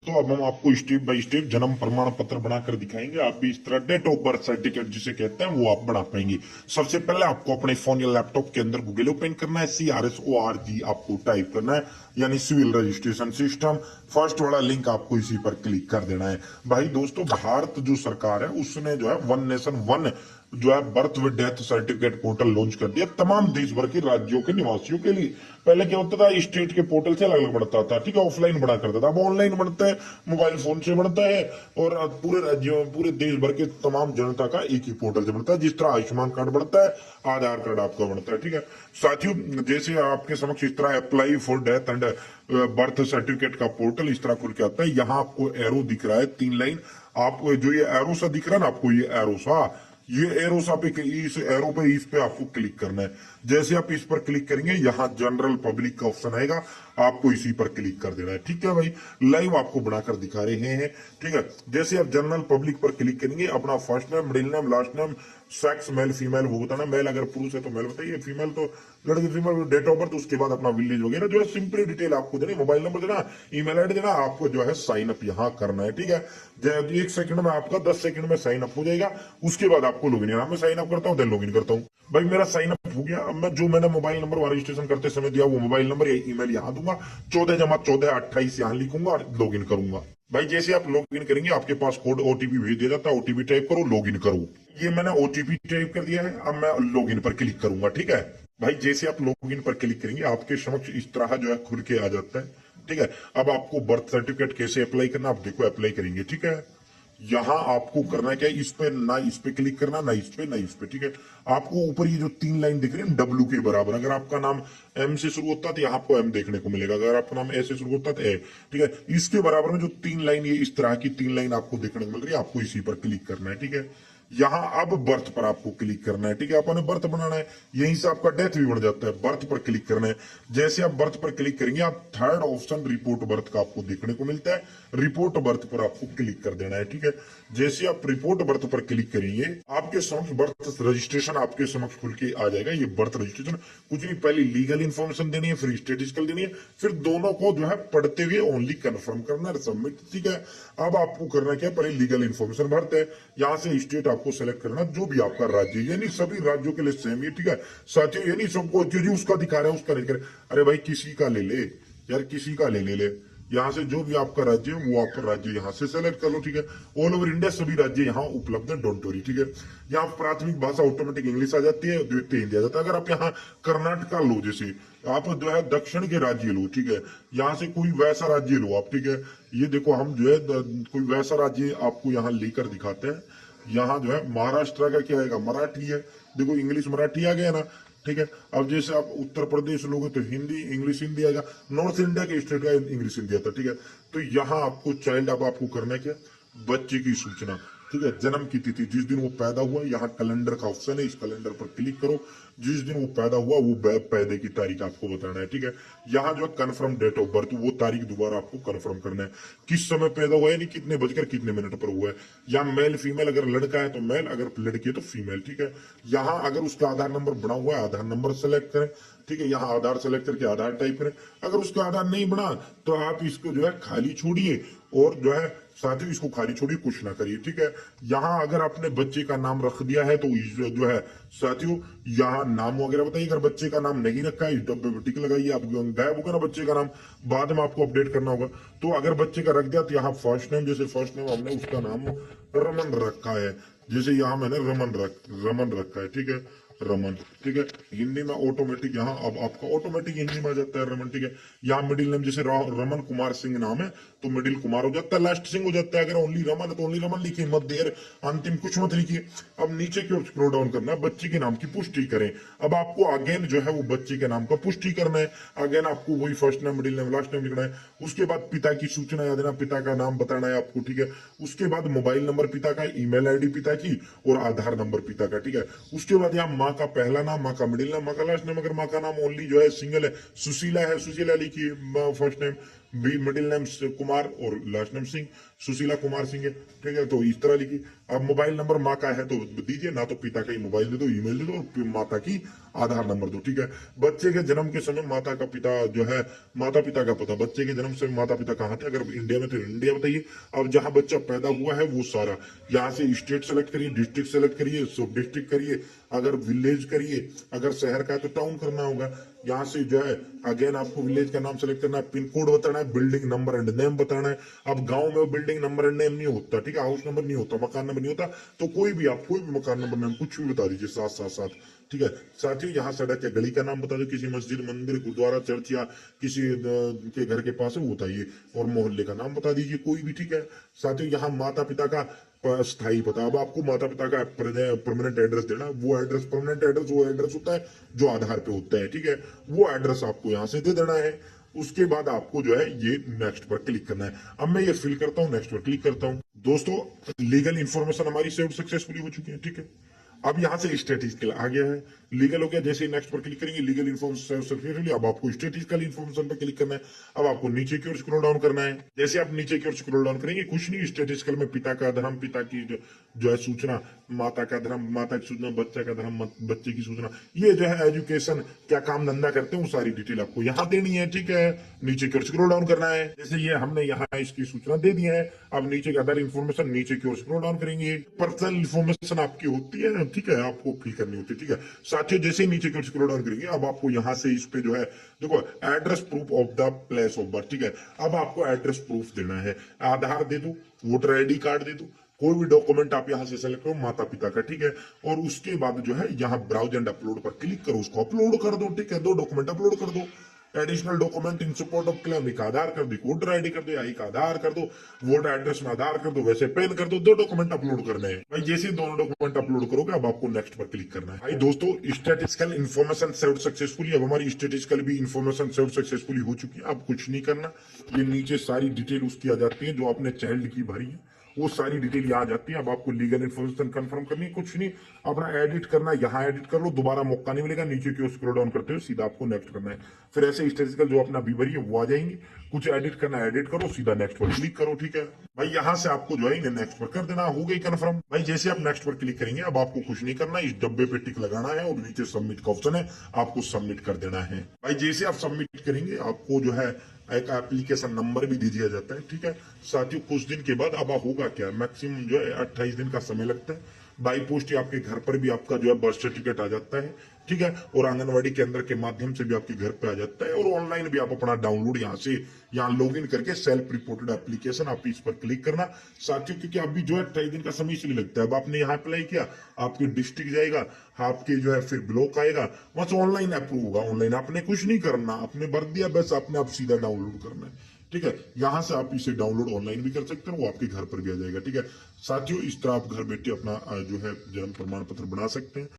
तो अब हम आपको स्टेप बाय स्टेप जन्म प्रमाण पत्र बनाकर दिखाएंगे। आप भी इस तरह डेट ऑफ बर्थ सर्टिफिकेट जिसे कहते हैं वो आप बना पाएंगे। सबसे पहले आपको अपने फोन या लैपटॉप के अंदर गूगल ओपन करना है, CRSORG आपको टाइप करना है, यानी सिविल रजिस्ट्रेशन सिस्टम। फर्स्ट वाला लिंक आपको इसी पर क्लिक कर देना है। भाई दोस्तों, भारत जो सरकार है उसने जो है वन नेशन वन जो है birth with death certificate portal launch कर दिया तमाम देश भर के राज्यों के निवासियों के लिए। पहले क्या होता था, स्टेट के पोर्टल से अलग अलग बनता था, ठीक है, ऑफलाइन बना करता था। अब ऑनलाइन बनता है, मोबाइल फोन से बनता है, और पूरे राज्यों पूरे देश भर के तमाम जनता का एक ही पोर्टल से बनता है। जिस तरह आयुष्मान कार्ड बनता है, आधार कार्ड आपका बनता है, ठीक है साथियों। जैसे आपके समक्ष इस तरह apply for death and birth certificate का पोर्टल इस तरह खुल के आता है। यहाँ आपको एरो दिख रहा है, 3 लाइन। आपको जो ये एरो सा दिख रहा है ना, आपको ये एरो सा, ये एरो सा पे, इस एरो पे, इस पे आपको क्लिक करना है। जैसे आप इस पर क्लिक करेंगे, यहाँ जनरल पब्लिक का ऑप्शन आएगा, आपको इसी पर क्लिक कर देना है, ठीक है भाई। लाइव आपको बनाकर दिखा रहे हैं, ठीक है। जैसे आप जनरल पब्लिक पर क्लिक करेंगे, अपना first name, middle name, last name, sex male female वो बताना। मेल अगर पुरुष है तो मेल बताइए, फीमेल तो लड़की फीमेल, डेट ऑफ बर्थ, उसके बाद अपना विलेज वगैरह जो है सिंपली डिटेल आपको देनी, मोबाइल नंबर देना, ईमेल आईडी देना, आपको जो है साइन अप यहाँ करना है, ठीक है। 1 सेकंड में आपका 10 सेकंड में साइन अप हो जाएगा। उसके बाद आपको लॉगिन करना। मैं साइन अप करता हूँ, देन लॉगिन करता हूँ। भाई मेरा साइन अप हो गया। अब मैं जो मैंने मोबाइल नंबर रजिस्ट्रेशन करते समय दिया वो मोबाइल नंबर या ईमेल यहाँ दूंगा, 14+14 28 यहाँ लिखूंगा और लॉगिन करूंगा। भाई जैसे आप लॉगिन करेंगे, आपके पास कोड ओटीपी भेज दिया जाता है, ओटीपी टाइप करो, लॉगिन करो। ये मैंने ओटीपी टाइप कर दिया है, अब मैं लॉगिन पर क्लिक करूंगा, ठीक है। भाई जैसे आप लॉगिन पर क्लिक करेंगे, आपके समक्ष इस तरह जो है खुल के आ जाता है, ठीक है। अब आपको बर्थ सर्टिफिकेट कैसे अप्लाई करना, आप देखो अप्लाई करेंगे, ठीक है। यहां आपको करना क्या है, इस पे ना इस पे क्लिक करना, ना इस पे ना इस पे, ठीक है। आपको ऊपर ये जो 3 लाइन दिख रही है डब्ल्यू के बराबर, अगर आपका नाम एम से शुरू होता है तो यहाँ आपको एम देखने को मिलेगा, अगर आपका नाम ए से शुरू होता है तो ए, ठीक है। इसके बराबर में जो 3 लाइन, ये इस तरह की 3 लाइन आपको देखने को मिल रही है, आपको इसी पर क्लिक करना है, ठीक है। यहाँ अब बर्थ पर आपको क्लिक करना है, ठीक है। आपने बर्थ बनाना है, यहीं से आपका डेथ भी बन जाता है। बर्थ पर क्लिक करना है। जैसे आप बर्थ पर क्लिक करेंगे, आप थर्ड ऑप्शन रिपोर्ट बर्थ का आपको देखने को मिलता है, रिपोर्ट बर्थ पर आपको क्लिक कर देना है, ठीक है। जैसे आप रिपोर्ट बर्थ पर क्लिक करेंगे, आपके समक्ष बर्थ रजिस्ट्रेशन आपके समक्ष खुल के आ जाएगा। ये बर्थ रजिस्ट्रेशन कुछ नहीं, पहले लीगल इन्फॉर्मेशन देनी है, फिर स्टेटिस्टिकल देनी है, फिर दोनों को जो है पढ़ते हुए ओनली कंफर्म करना है, सबमिट, ठीक है। अब आपको करना क्या है, पहले लीगल इन्फॉर्मेशन भरते हैं, यहाँ से स्टेट आपको सेलेक्ट करना जो भी आपका राज्य, यानी सभी राज्यों के लिए सेम है, ठीक है साथियों। यानी सबको जो उसका दिखा रहा है उसका नहीं करे, अरे भाई किसी का ले ले यार, किसी का ले। यहाँ से जो भी आपका राज्य है वो आपका राज्य यहाँ से सेलेक्ट कर लो, ठीक है। ऑल ओवर इंडिया सभी राज्य यहाँ उपलब्ध है, डोंट वरी, ठीक है। यहाँ प्राथमिक भाषा ऑटोमेटिक इंग्लिश आ जाती है, द्वितीय हिंदी आ जाता है। अगर आप यहाँ कर्नाटका लो, जैसे आप जो है दक्षिण के राज्य लो, ठीक है, यहाँ से कोई वैसा राज्य लो आप, ठीक है। ये देखो हम जो है कोई वैसा राज्य आपको यहाँ लेकर दिखाते हैं। यहाँ जो है महाराष्ट्र का क्या आएगा, मराठी है, देखो इंग्लिश मराठी आ गया ना, ठीक है। अब जैसे आप उत्तर प्रदेश लोगे तो हिंदी इंग्लिश हिंदी आएगा, नॉर्थ इंडिया के स्टेट का इंग्लिश हिंदी आता है, ठीक है। तो यहाँ आपको चाइल्ड, अब आपको करना है क्या, बच्चे की सूचना, ठीक है। जन्म की तिथि, जिस दिन वो पैदा हुआ, यहाँ कैलेंडर का ऑप्शन है, इस कैलेंडर पर क्लिक करो। जिस दिन वो पैदा हुआ वो पैदे की तारीख आपको बताना है, ठीक है। यहाँ जो है कन्फर्म डेट ऑफ बर्थ, वो तारीख दोबारा आपको कन्फर्म करना है, किस समय पैदा हुआ है, यानी कितने बजकर कितने मिनट पर हुआ है। यहाँ मेल फीमेल, अगर लड़का है तो मेल, अगर लड़की है तो फीमेल, ठीक है। यहाँ अगर उसका आधार नंबर बना हुआ है, आधार नंबर सेलेक्ट करें, ठीक है। यहाँ आधार सेलेक्ट करके आधार टाइप करें। अगर उसका आधार नहीं बना तो आप इसको जो है खाली छोड़िए, और जो है साथियों इसको खाली छोड़िए, कुछ ना करिए, ठीक है। यहाँ अगर आपने बच्चे का नाम रख दिया है तो जो है साथियों यहाँ नाम वगैरह बताइए। अगर बच्चे का नाम नहीं रखा है, इस डब्बे पर टिक लगाइए। आप गायब होगा ना बच्चे का नाम, बाद में आपको अपडेट करना होगा। तो अगर बच्चे का रख दिया तो यहाँ फर्स्ट नेम, जैसे फर्स्ट नेम हमने उसका नाम रमन रखा है, जैसे यहाँ मैंने रमन रखा है, ठीक है, रमन, ठीक है। हिंदी में ऑटोमेटिक यहाँ अब आपका ऑटोमेटिक हिंदी में आ जाता है रमन, ठीक है। यहाँ मिडिल नेम जैसे रमन कुमार सिंह नाम है तो मिडिल कुमार हो जाता है, लास्ट सिंह हो जाता है। अगर ओनली रमन है तो ओनली रमन लिखिए, मत देर अंतिम कुछ मत लिखिए। अब नीचे की ओर स्क्रॉल डाउन करना है, बच्चे के नाम की पुष्टि करें। अब आपको अगेन जो है वो बच्चे के नाम का पुष्टि करना है। अगेन आपको वही first name middle name last name लिखना है। उसके बाद पिता की सूचना याद देना, पिता का नाम बताना है आपको, ठीक है। उसके बाद मोबाइल नंबर पिता का, ईमेल आईडी पिता की, और आधार नंबर पिता का, ठीक है। उसके बाद यहाँ माँ का पहला नाम, माँ का मिडिल नेम, माँ का लास्ट नेम। अगर माँ का नाम ओनली जो है सिंगल है, सुशीला है, सुशीला लिखिए first name, B middle name Kumar और लास्ट नेम सिंह, सुशीला कुमार सिंह है, ठीक है। तो इस तरह लिखिए। अब मोबाइल नंबर माँ का है तो दीजिए, ना तो पिता का ही मोबाइल दे दो, ईमेल दे दो, और फिर माता की आधार नंबर दो, ठीक है। बच्चे के जन्म के समय माता का पिता जो है, माता पिता का पता, बच्चे के जन्म से माता पिता कहाँ थे, अगर इंडिया में तो इंडिया बताइए। अब जहां बच्चा पैदा हुआ है वो सारा, यहाँ से स्टेट सेलेक्ट करिए, डिस्ट्रिक्ट सेलेक्ट करिए, सब डिस्ट्रिक्ट करिए, अगर विलेज करिए, अगर शहर का है तो टाउन करना होगा। यहाँ से जो है अगेन आपको विलेज का नाम सेलेक्ट करना है, पिन कोड बताना है, बिल्डिंग नंबर एंड नेम बताना है। अब गांव में वो बिल्डिंग नंबर एंड नेम नहीं होता, ठीक है, हाउस नंबर नहीं होता, मकान नंबर नहीं होता, तो कोई भी आप कोई भी मकान नंबर नेम कुछ भी बता दीजिए, साथ साथ साथ, ठीक है। साथियों यहाँ सड़क या गली का नाम बता दो, किसी मस्जिद मंदिर गुरुद्वारा चर्च या किसी के घर के पास है वो बताइए, और मोहल्ले का नाम बता दीजिए कोई भी, ठीक है। साथियों यहाँ माता पिता का स्थायी पता, अब आपको माता पिता का परमानेंट एड्रेस देना, वो एड्रेस परमानेंट एड्रेस वो एड्रेस होता है जो आधार पे होता है, ठीक है, वो एड्रेस आपको यहाँ से दे देना है। उसके बाद आपको जो है ये नेक्स्ट पर क्लिक करना है। अब मैं ये फिल करता हूँ, नेक्स्ट पर क्लिक करता हूँ। दोस्तों लीगल इंफॉर्मेशन हमारी सेव सक्सेसफुली हो चुकी है, ठीक है। अब यहाँ से स्टैटिस्टिकल आ गया है, लीगल हो गया। जैसे नेक्स्ट पर क्लिक करेंगे लीगल इन्फॉर्मेशन सक्सेसफुली, अब आपको स्टैटिस्टिकल इन्फॉर्मेशन पर क्लिक करना है। अब आपको नीचे की ओर स्क्रॉल डाउन करना है। जैसे आप नीचे की ओर स्क्रॉल डाउन करेंगे, कुछ नहीं, स्टैटिस्टिकल में पिता का धर्म, पिता की जो है सूचना, माता का धर्म, माता की सूचना, बच्चा का धर्म, बच्चे की सूचना, ये जो है एजुकेशन, क्या काम धंधा करते हैं, वो सारी डिटेल आपको यहाँ देनी है, ठीक है। नीचे की ओर स्क्रॉल डाउन करना है। जैसे ये हमने यहाँ इसकी सूचना दे दी है। अब नीचे का अदर इन्फॉर्मेशन, नीचे की ओर स्क्रॉल डाउन करेंगे। पर्सनल इन्फॉर्मेशन आपकी होती है, ठीक है, आपको फिल करनी होती है, ठीक है। साथियों जैसे ही नीचे की ओर स्क्रॉल डाउन करेंगे, अब आपको यहाँ से इस पे जो है देखो address proof of the place of birth, ठीक है। अब आपको एड्रेस प्रूफ देना है, आधार दे दो, वोटर आईडी कार्ड दे दो, कोई भी डॉक्यूमेंट आप यहाँ से सेलेक्ट करो माता पिता का, ठीक है। और उसके बाद जो है यहाँ ब्राउज एंड अपलोड पर क्लिक करो, उसको अपलोड कर दो, ठीक है। 2 डॉक्यूमेंट अपलोड कर दो। Additional document in support of claim, एक आधार कर दो, वोटर आईडी कर दो, या एक आधार कर दो, वोटर एड्रेस में आधार कर दो, वैसे पेन कर दो। 2 डॉक्यूमेंट अपलोड करने हैं भाई। जैसे दोनों डॉक्यूमेंट अपलोड करोगे, अब आपको नेक्स्ट पर क्लिक करना है। भाई दोस्तों स्टैटिस्टिकल इन्फॉर्मेशन सेव्ड सक्सेसफुली, अब हमारी स्टैटिस्टिकल भी इन्फॉर्मेशन सेव्ड सक्सेसफुली हो चुकी है। अब कुछ नहीं करना, ये नीचे सारी डिटेल उसकी आ जाती है जो आपने चाइल्ड की भरी है, वो सारी डिटेल यहाँ आ जाती है। अब आपको लीगल इन्फॉर्मेशन कंफर्म करनी है, कुछ नहीं, अपना एडिट करना है, यहाँ एडिट कर लो, दोबारा मौका नहीं मिलेगा। नीचे की ओर स्क्रॉल डाउन करते हुए सीधा आपको नेक्स्ट करना है। फिर ऐसे स्टैटिस्टिकल जो अपना अभी भरी है वो आ जाएंगे। कुछ एडिट करना है एडिट करो, सीधा नेक्स्ट पर क्लिक करो, ठीक है भाई। यहाँ से आपको जो है नेक्स्ट पर कर देना, हो गई कंफर्म भाई। जैसे आप नेक्स्ट पर क्लिक करेंगे, अब आपको कुछ नहीं करना, इस डब्बे पे टिक लगाना है और नीचे सबमिट का ऑप्शन है, आपको सबमिट कर देना है भाई। जैसे आप सबमिट करेंगे, आपको जो है एक एप्लीकेशन नंबर भी दे दिया जाता है, ठीक है। साथियों कुछ दिन के बाद अब होगा क्या, मैक्सिमम जो है 28 दिन का समय लगता है। बाई पोस्ट आपके घर पर भी आपका जो है बर्थ सर्टिफिकेट आ जाता है, ठीक है। और आंगनवाड़ी केंद्र के माध्यम से भी आपके घर पे आ जाता है, और ऑनलाइन भी आप अपना डाउनलोड यहाँ से यहाँ लॉग इन करके सेल्फ रिपोर्टेड एप्लीकेशन आप इस पर क्लिक करना। साथियों क्योंकि अभी जो है 28 दिन का समय इसलिए लगता है, अब आपने यहाँ अप्लाई किया, आपके डिस्ट्रिक्ट जाएगा, आपके जो है फिर ब्लॉक आएगा, बस ऑनलाइन अप्रूव होगा। ऑनलाइन आपने कुछ नहीं करना, आपने भर दिया बस, आपने आप सीधा डाउनलोड करना है, ठीक है। यहां से आप इसे डाउनलोड ऑनलाइन भी कर सकते हैं, वो आपके घर पर भी आ जाएगा, ठीक है। साथियों इस तरह आप घर बैठे अपना जो है जन्म प्रमाण पत्र बना सकते हैं।